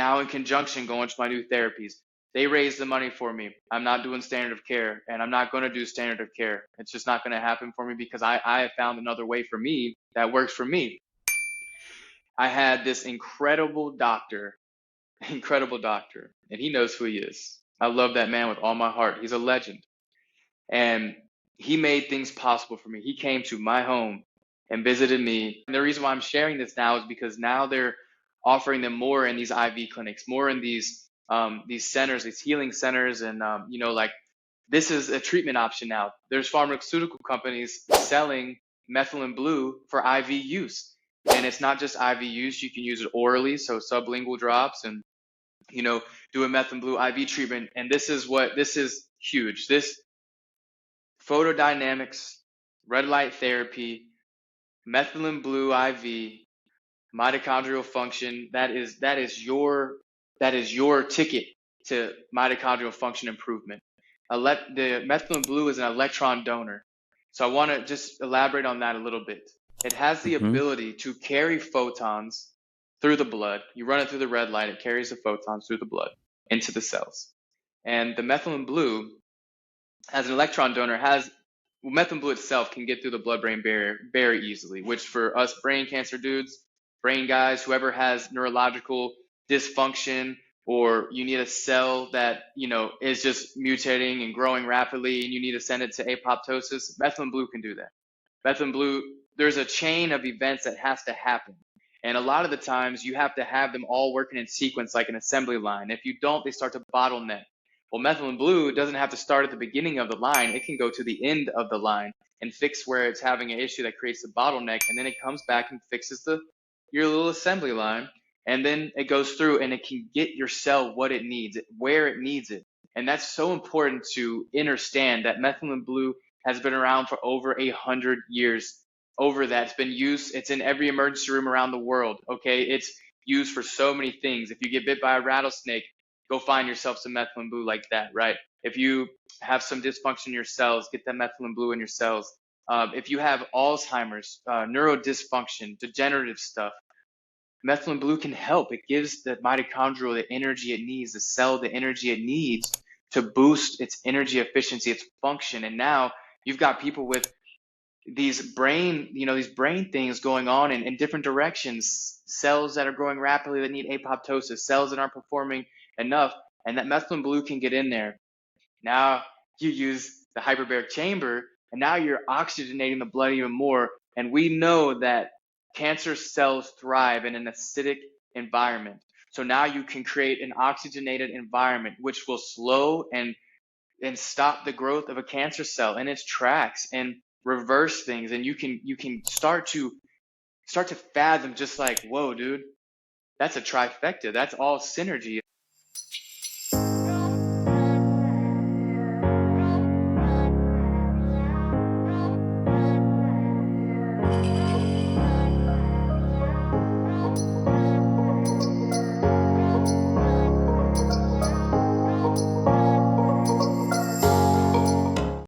now in conjunction going to my new therapies. They raise the money for me. I'm not doing standard of care, and I'm not going to do standard of care. It's just not going to happen for me because I have found another way for me that works for me. I had this incredible doctor, and he knows who he is. I love that man with all my heart. He's a legend. And he made things possible for me. He came to my home and visited me. And the reason why I'm sharing this now is because now they're offering them more in these IV clinics, more in these centers, these healing centers, and like this is a treatment option now. There's pharmaceutical companies selling methylene blue for IV use, and it's not just IV use. You can use it orally, so sublingual drops, and do a methylene blue IV treatment. And this is huge. This photodynamics, red light therapy, methylene blue IV, mitochondrial function. That is your ticket to mitochondrial function improvement. The methylene blue is an electron donor. So I want to just elaborate on that a little bit. It has the ability to carry photons through the blood. You run it through the red light, it carries the photons through the blood into the cells. And the methylene blue, as an electron donor, methylene blue itself can get through the blood-brain barrier very easily, which for us brain cancer dudes, brain guys, whoever has neurological dysfunction, or you need a cell that is just mutating and growing rapidly and you need to send it to apoptosis, methylene blue can do that. Methylene blue, there's a chain of events that has to happen. And a lot of the times you have to have them all working in sequence like an assembly line. If you don't, they start to bottleneck. Well, methylene blue doesn't have to start at the beginning of the line. It can go to the end of the line and fix where it's having an issue that creates the bottleneck. And then it comes back and fixes your little assembly line. And then it goes through and it can get your cell what it needs, where it needs it. And that's so important to understand that methylene blue has been around for over 100 years. Over that, it's been used. It's in every emergency room around the world. Okay, it's used for so many things. If you get bit by a rattlesnake, go find yourself some methylene blue like that, right? If you have some dysfunction in your cells, get that methylene blue in your cells. If you have Alzheimer's, neurodysfunction, degenerative stuff, methylene blue can help. It gives the mitochondrial the energy it needs, the cell the energy it needs to boost its energy efficiency, its function. And now you've got people with these brain things going on in different directions, cells that are growing rapidly that need apoptosis, cells that aren't performing enough, and that methylene blue can get in there. Now you use the hyperbaric chamber, and now you're oxygenating the blood even more. And we know that cancer cells thrive in an acidic environment. So now you can create an oxygenated environment, which will slow and stop the growth of a cancer cell in its tracks and reverse things. And you can start to fathom, just like, whoa, dude, that's a trifecta. That's all synergy.